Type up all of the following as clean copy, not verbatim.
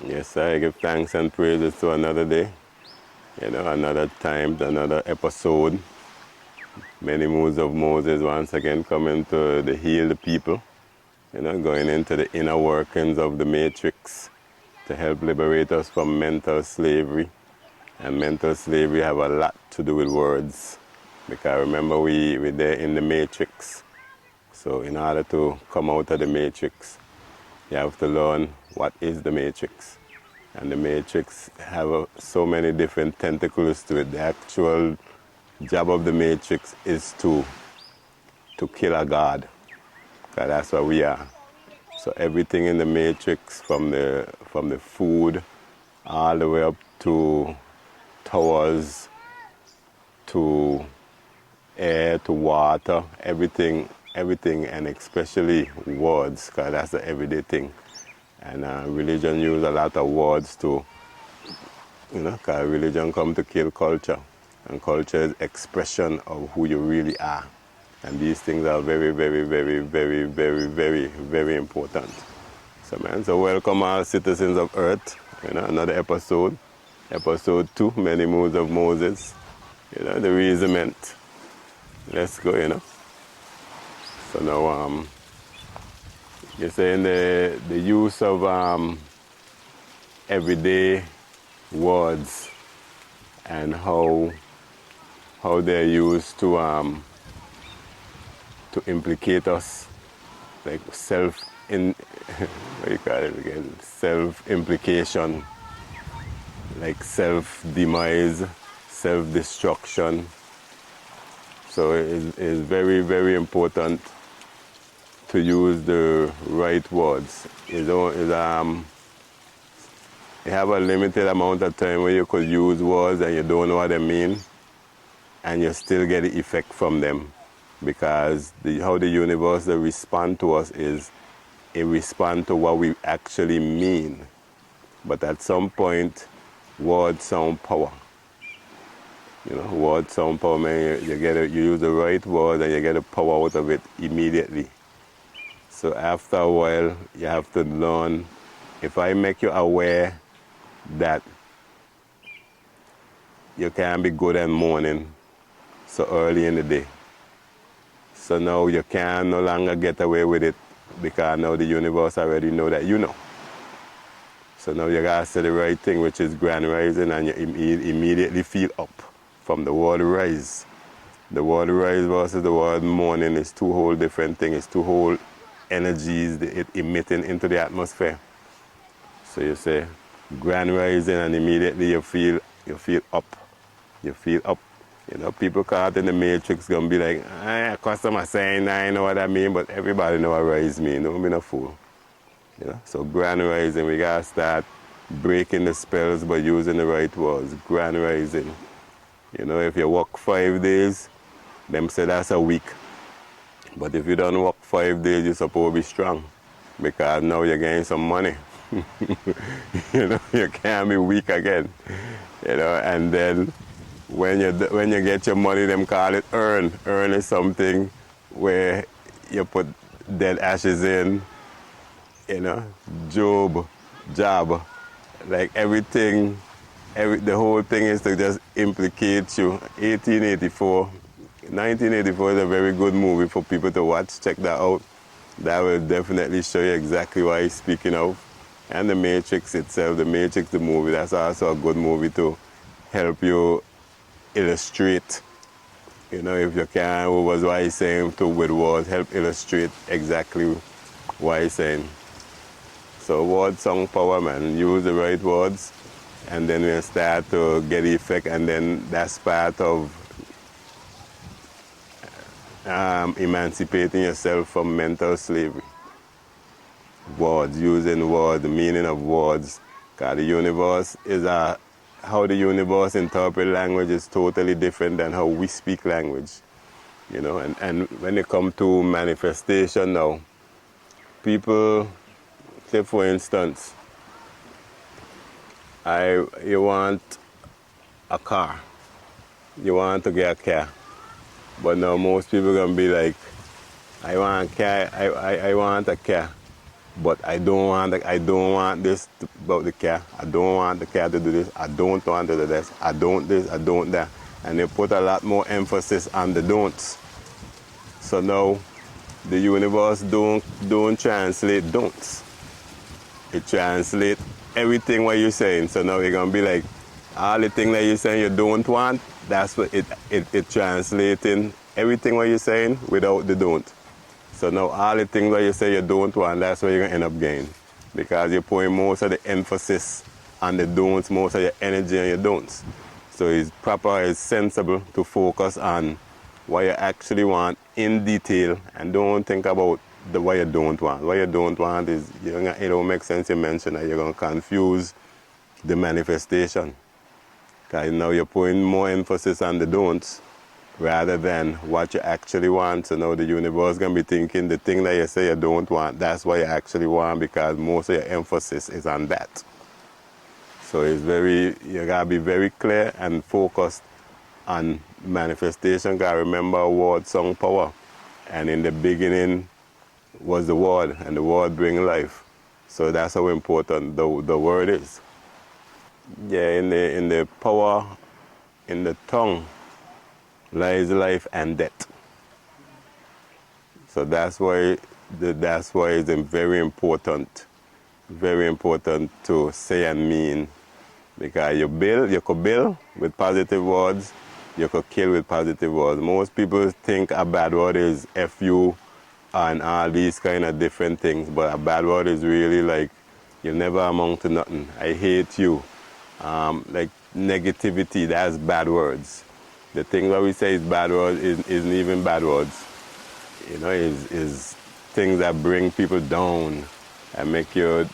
Yes, I give thanks and praises to another day, another time, another episode. Many moves of Moses once again coming to heal the people, going into the inner workings of the matrix to help liberate us from mental slavery. And mental slavery have a lot to do with words. Because remember we're there in the matrix. So in order to come out of the matrix, you have to learn what is the matrix. And the matrix have so many different tentacles to it. The actual job of the matrix is to kill a god, because that's what we are. So everything in the matrix, from the food all the way up to towers, to air, to water, everything, and especially words, because that's the everyday thing. And religion use a lot of words to, because religion come to kill culture. And culture is expression of who you really are. And these things are very, very, very, very, very, very, very important. So welcome all citizens of Earth, another episode. Episode 2, Many Moves of Moses. The reasonment. Let's go. So now, you're saying the use of everyday words and how they're used to implicate us, like what do you call it again? Self-implication, like self-demise, self-destruction. So it's very, very important to use the right words. You have a limited amount of time where you could use words and you don't know what they mean, and you still get the effect from them. Because how the universe respond to us is it responds to what we actually mean. But at some point, words sound power. Words sound power, man. You use the right word and you get the power out of it immediately. So after a while, you have to learn. If I make you aware that you can't be good and mourning so early in the day, so now you can no longer get away with it, because now the universe already know that you know. So now you gotta say the right thing, which is grand rising, and you immediately feel up from the word rise. The word rise versus the word mourning is two whole different things. It's two whole energies it emitting into the atmosphere. So you say grand rising, and immediately you feel up. You feel up. People caught in the matrix gonna be like, customer saying I know what I mean, but everybody know what rise mean. Don't be no fool. So grand rising, we gotta start breaking the spells by using the right words. Grand rising. If you work 5 days, them say that's a week. But if you don't work 5 days, you're supposed to be strong, because now you're getting some money. You can't be weak again. And then when you get your money, them call it earn. Earn is something where you put dead ashes in, job, like everything, the whole thing is to just implicate you. 1984 is a very good movie for people to watch. Check that out. That will definitely show you exactly what he's speaking of. And The Matrix itself, The Matrix, the movie, that's also a good movie to help you illustrate, if you can, what was what he's saying to with words, help illustrate exactly what he's saying. So word song power, man. Use the right words, and then we start to get the effect, and then that's part of emancipating yourself from mental slavery. Words, using words, the meaning of words. Because the universe is how the universe interprets language is totally different than how we speak language. And when it comes to manifestation now, people, say for instance, you want a car. You want to get a car. But now most people gonna be like, I want a car, I want a car. but I don't want this about the car. I don't want the car to do this. I don't want to do this. I don't that. And they put a lot more emphasis on the don'ts. So now the universe don't translate don'ts. It translates everything what you're saying. So now you're gonna be like, all the things that you're saying you don't want, that's what it translating everything what you're saying without the don't. So now all the things that you say you don't want, that's where you're gonna end up getting. Because you're putting most of the emphasis on the don'ts, most of your energy on your don'ts. So it's proper, it's sensible to focus on what you actually want in detail and don't think about what you don't want. What you don't want is, it don't make sense you mention that you're gonna confuse the manifestation. Because now you're putting more emphasis on the don'ts rather than what you actually want. So now the universe is going to be thinking the thing that you say you don't want, that's what you actually want, because most of your emphasis is on that. So you got to be very clear and focused on manifestation. Because remember, word, song, power. And in the beginning was the word, and the word brings life. So that's how important the word is. Yeah, in the power, in the tongue, lies life and death. So that's why it's very important to say and mean, because you could build with positive words, you could kill with positive words. Most people think a bad word is F-U and all these kind of different things, but a bad word is really like, you never amount to nothing. I hate you. Like negativity, that's bad words. The thing that we say is bad words isn't even bad words. Is things that bring people down and make you,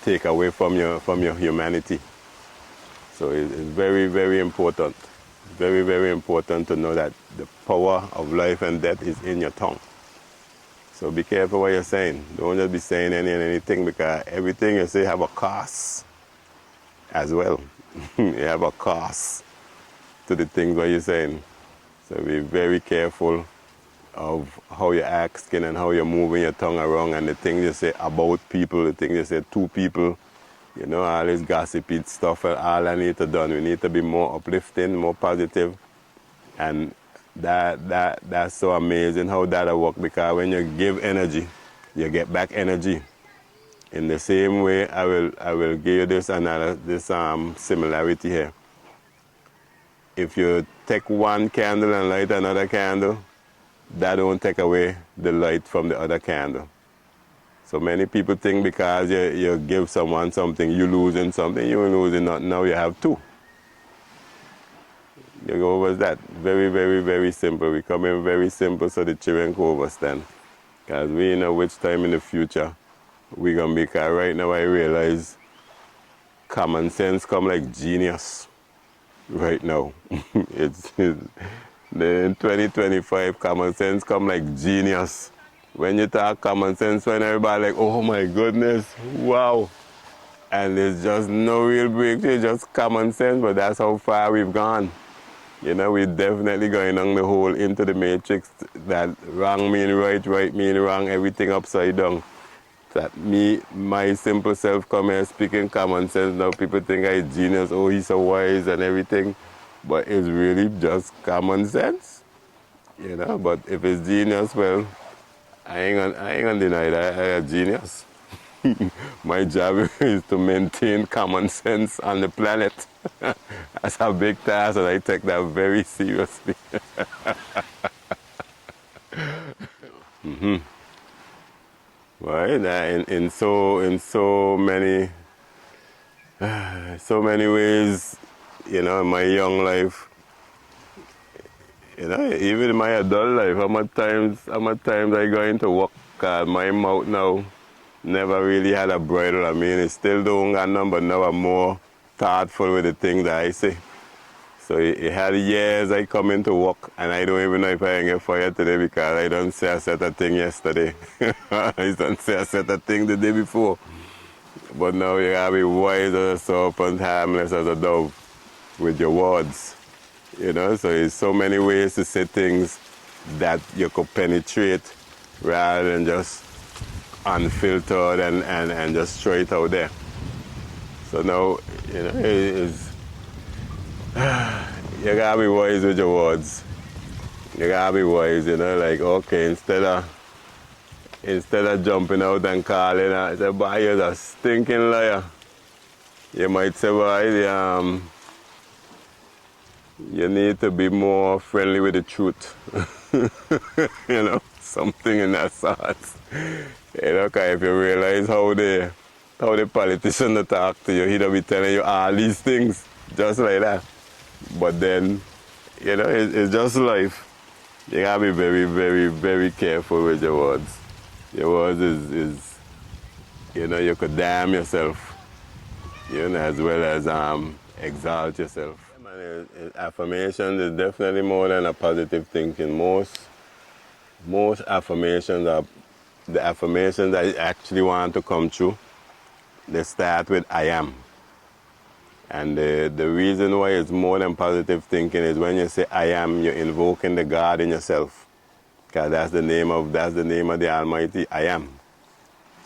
take away from your humanity. So it's very, very important. Very, very important to know that the power of life and death is in your tongue. So be careful what you're saying. Don't just be saying anything, because everything you say have a cost as well. You have a cost to the things what you're saying. So be very careful of how you're asking and how you're moving your tongue around, and the things you say about people, the things you say to people, all this gossipy stuff, and all I need to do. We need to be more uplifting, more positive. And that's so amazing how that works, because when you give energy, you get back energy. In the same way, I will give you this similarity here. If you take one candle and light another candle, that don't take away the light from the other candle. So many people think because you give someone something, you're losing something. You're losing nothing. Now you have two. You go over that. Very, very, very simple. We come in very simple so the children can understand. Because we know which time in the future we're going to be. Because right now I realize common sense come like genius. Right now. In 2025, common sense come like genius. When you talk common sense, when everybody like, oh my goodness, wow. And there's just no real breakthrough, just common sense, but that's how far we've gone. We're definitely going on the hole into the matrix, that wrong mean right, right mean wrong, everything upside down. That my simple self come here speaking common sense. Now people think I'm genius, oh he's so wise and everything. But it's really just common sense. But if it's genius, well, I ain't gonna deny that I'm a genius. My job is to maintain common sense on the planet. That's a big task, and I take that very seriously. Right? In so many ways, in my young life, even in my adult life, how much times I go into work, my mouth now never really had a bridle. I mean, it still don't got none, but now I'm more thoughtful with the things that I say. So it had years I come into work, and I don't even know if I get fired today because I don't say I said a thing yesterday. I don't say I said a thing the day before. But now you gotta be wise as a serpent, harmless as a dove with your words. So there's so many ways to say things that you could penetrate rather than just unfiltered and just straight out there. So now, you know, you gotta be wise with your words. You gotta be wise, you know, like, okay, instead of jumping out and calling, I say, boy, you're a stinking liar. You might say, boy, you need to be more friendly with the truth. You know, something in that sort. You know, cause if you realize how the politician talk to you, he'll be telling you all these things, just like that. But then, you know, it's just life. You gotta be very, very, very careful with your words. Your words is you know, you could damn yourself, you know, as well as exalt yourself. Yeah, man, affirmation is definitely more than a positive thinking. Most affirmations are the affirmations that you actually want to come true. They start with I am. And the reason why it's more than positive thinking is when you say I am, you're invoking the God in yourself. Because that's the name of the Almighty, I am.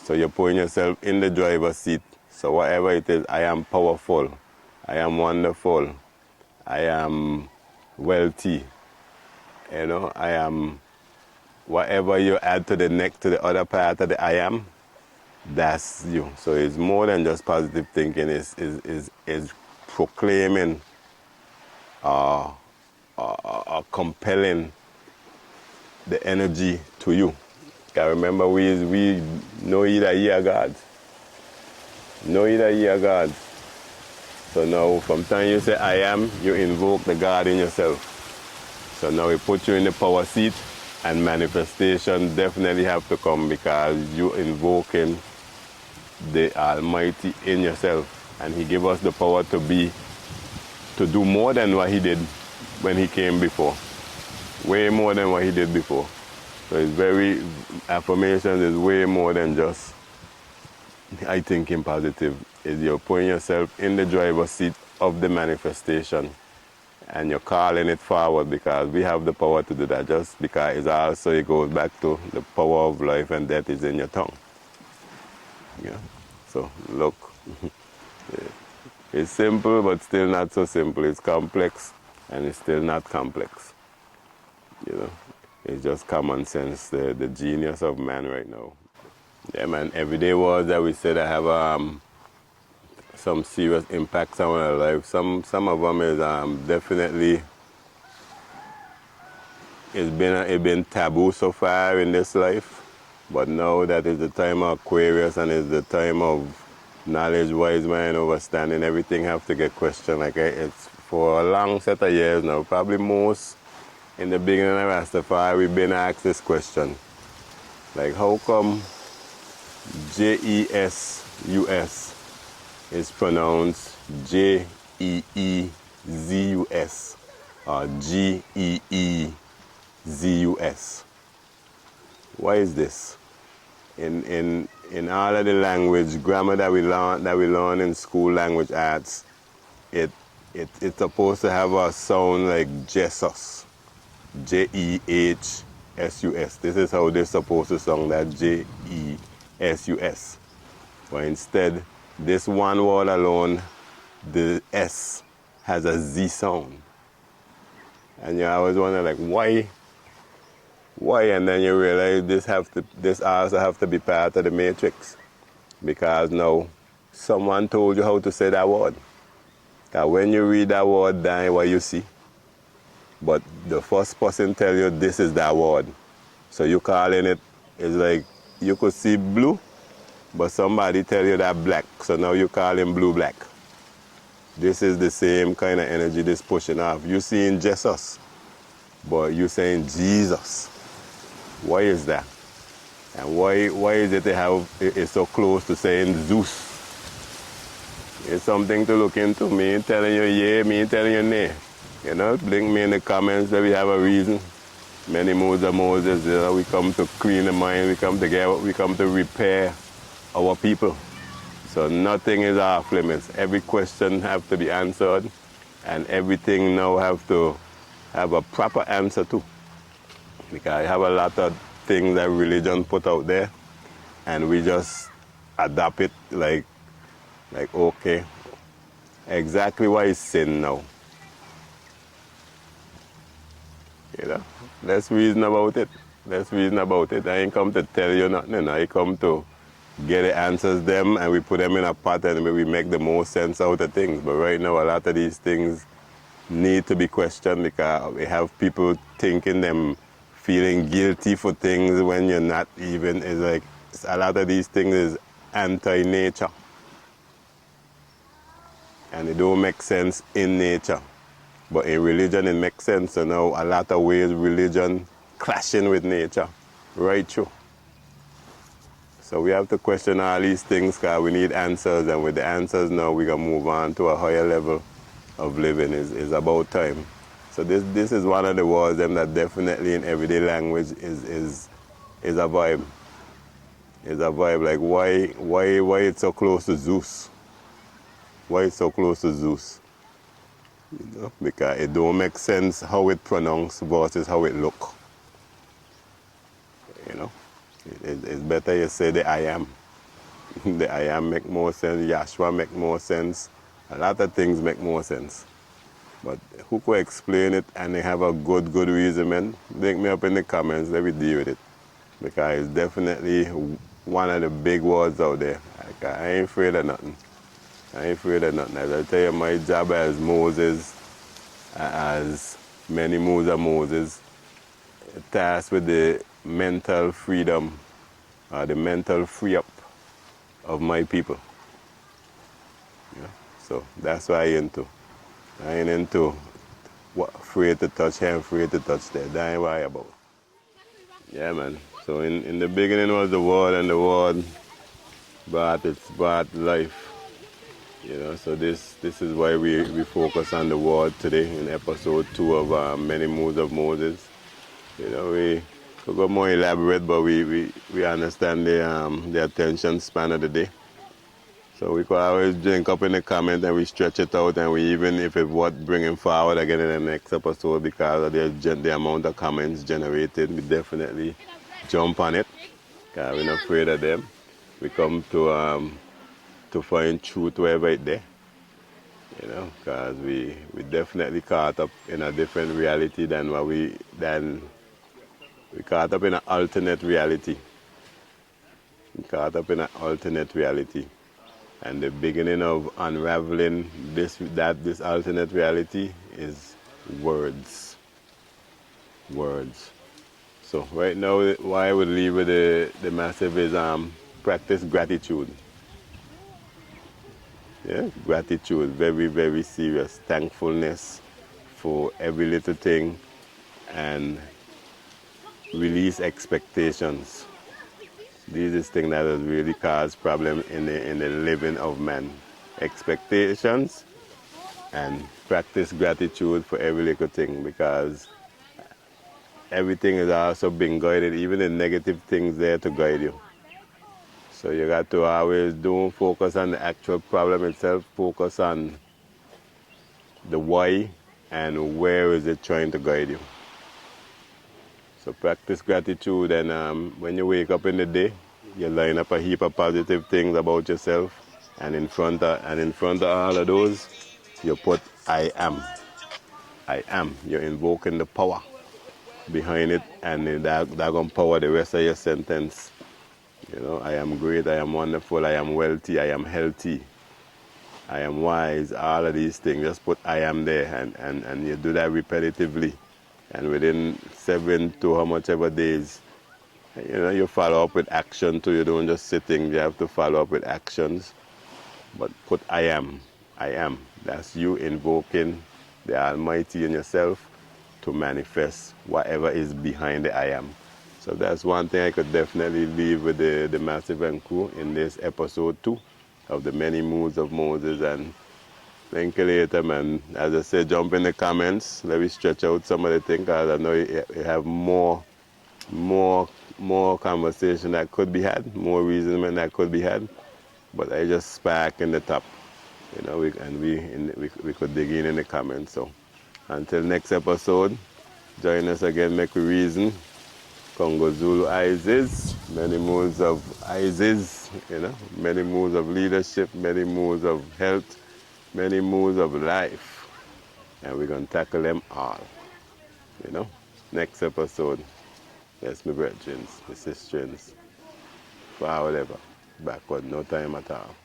So you're putting yourself in the driver's seat. So whatever it is, I am powerful, I am wonderful, I am wealthy, you know, I am, whatever you add to the other part of the I am, that's you. So it's more than just positive thinking. It's proclaiming compelling the energy to you. Because remember, we know either ye are God. Know either ye are God. So now, from time you say I am, you invoke the God in yourself. So now we put you in the power seat, and manifestation definitely have to come because you invoking the Almighty in yourself, and He give us the power to do more than what He did when He came before, way more than what He did before. So affirmation is way more than just I thinking positive. Is you're putting yourself in the driver's seat of the manifestation, and you're calling it forward because we have the power to do that. Just because it goes back to the power of life and death is in your tongue. Yeah. So look, it's simple but still not so simple. It's complex and it's still not complex. You know, it's just common sense, the genius of man right now. Yeah, man. Everyday words that we say that have some serious impacts on our life. Some of them is definitely it's been taboo so far in this life. But now that is the time of Aquarius and is the time of knowledge, wise mind, understanding, everything have to get questioned. Like it's for a long set of years now, probably most in the beginning of Rastafari, we've been asked this question. Like, how come Jesus is pronounced Jeezus or Geezus? Why is this? In all of the language, grammar that we learn in school, language arts, it's supposed to have a sound like Jesus, Jehsus. This is how they're supposed to sound, that Jesus. But instead, this one word alone, the S has a Z sound. And I always wonder, like, why? And then you realize this also have to be part of the matrix, because now someone told you how to say that word. Because when you read that word down, what you see, but the first person tell you this is that word, so you calling it is like you could see blue, but somebody tell you that black, so now you call him blue black. This is the same kind of energy this pushing off. You seeing Jesus, but you saying Jesus. Why is that? And why is it it's so close to saying Zeus? It's something to look into. Me ain't telling you yay, me ain't telling you nay. You know, link me in the comments that we have a reason. Many moods of Moses, you know, we come to clean the mind, we come together, we come to repair our people. So nothing is off limits. Every question have to be answered, and everything now have to have a proper answer too. Because I have a lot of things that religion put out there, and we just adapt it like okay, exactly what is sin now. You know, let's reason about it. Let's reason about it. I ain't come to tell you nothing. You know? I come to get the answers them, and we put them in a pot, and we make the most sense out of things. But right now, a lot of these things need to be questioned because we have people thinking them feeling guilty for things when you're not even. It's like a lot of these things is anti-nature, and it don't make sense in nature. But in religion, it makes sense. So now, a lot of ways, religion clashing with nature, right through. So we have to question all these things because we need answers. And with the answers now, we can move on to a higher level of living. Is about time. So this is one of the words them that definitely in everyday language is a vibe. Is a vibe. Like why it's so close to Zeus? Why it's so close to Zeus? You know, because it don't make sense how it pronounced versus how it look. You know, it's better you say the I am. The I am make more sense. Yahshua make more sense. A lot of things make more sense. But who could explain it and they have a good reason, man? Link me up in the comments. Let me deal with it. Because it's definitely one of the big words out there. Like, I ain't afraid of nothing. I ain't afraid of nothing. As I tell you, my job as Moses, as many moves of Moses, tasked with the mental freedom, the mental free up of my people. Yeah? So that's what I into. I ain't into what afraid to touch here, afraid to touch there. That ain't what I about. Yeah, man. So in the beginning was the word, and the word brought life. You know, so this is why we focus on the word today in episode 2 of Many Moves of Moses. You know, we go more elaborate, but we understand the attention span of the day. So we could always drink up in the comment and we stretch it out, and we even if it's what bringing forward again in the next episode because of the amount of comments generated, we definitely jump on it. Cause we're not afraid of them. We come to find truth wherever it's there. You know, because we definitely caught up in a different reality than we caught up in an alternate reality. We caught up in an alternate reality. And the beginning of unraveling this alternate reality is words. Words. So right now, why I would leave with the massive is practice gratitude. Yeah, gratitude, very, very serious. Thankfulness for every little thing, and release expectations. These is things that has really caused problem in the living of man. Expectations and practice gratitude for every little thing, because everything is also being guided, even the negative things there to guide you. So you got to always don't focus on the actual problem itself, focus on the why and where is it trying to guide you. So practice gratitude, and when you wake up in the day, you line up a heap of positive things about yourself, and in front of all of those, you put I am. I am. You're invoking the power behind it, and that gonna power the rest of your sentence. You know, I am great, I am wonderful, I am wealthy, I am healthy, I am wise. All of these things, just put I am there, and you do that repetitively. And within 7 to how much ever days, you know, you follow up with action too. You don't just sitting, you have to follow up with actions. But put I am. I am. That's you invoking the Almighty in yourself to manifest whatever is behind the I am. So that's one thing I could definitely leave with the Massive and crew in this episode 2 of the Many Moves of Moses. And thank you later, man. As I said, jump in the comments. Let me stretch out some of the things, because I know you have more conversation that could be had, more reasoning that could be had. But I just spark in the top, you know. We could dig in the comments. So until next episode, join us again. Make we reason. Congo Zulu ISIS, many moves of ISIS, many moves of leadership, many moves of health, many moves of life. And we're going to tackle them all, Next episode, yes, my brethren, my sisters, forward ever, backward, no time at all.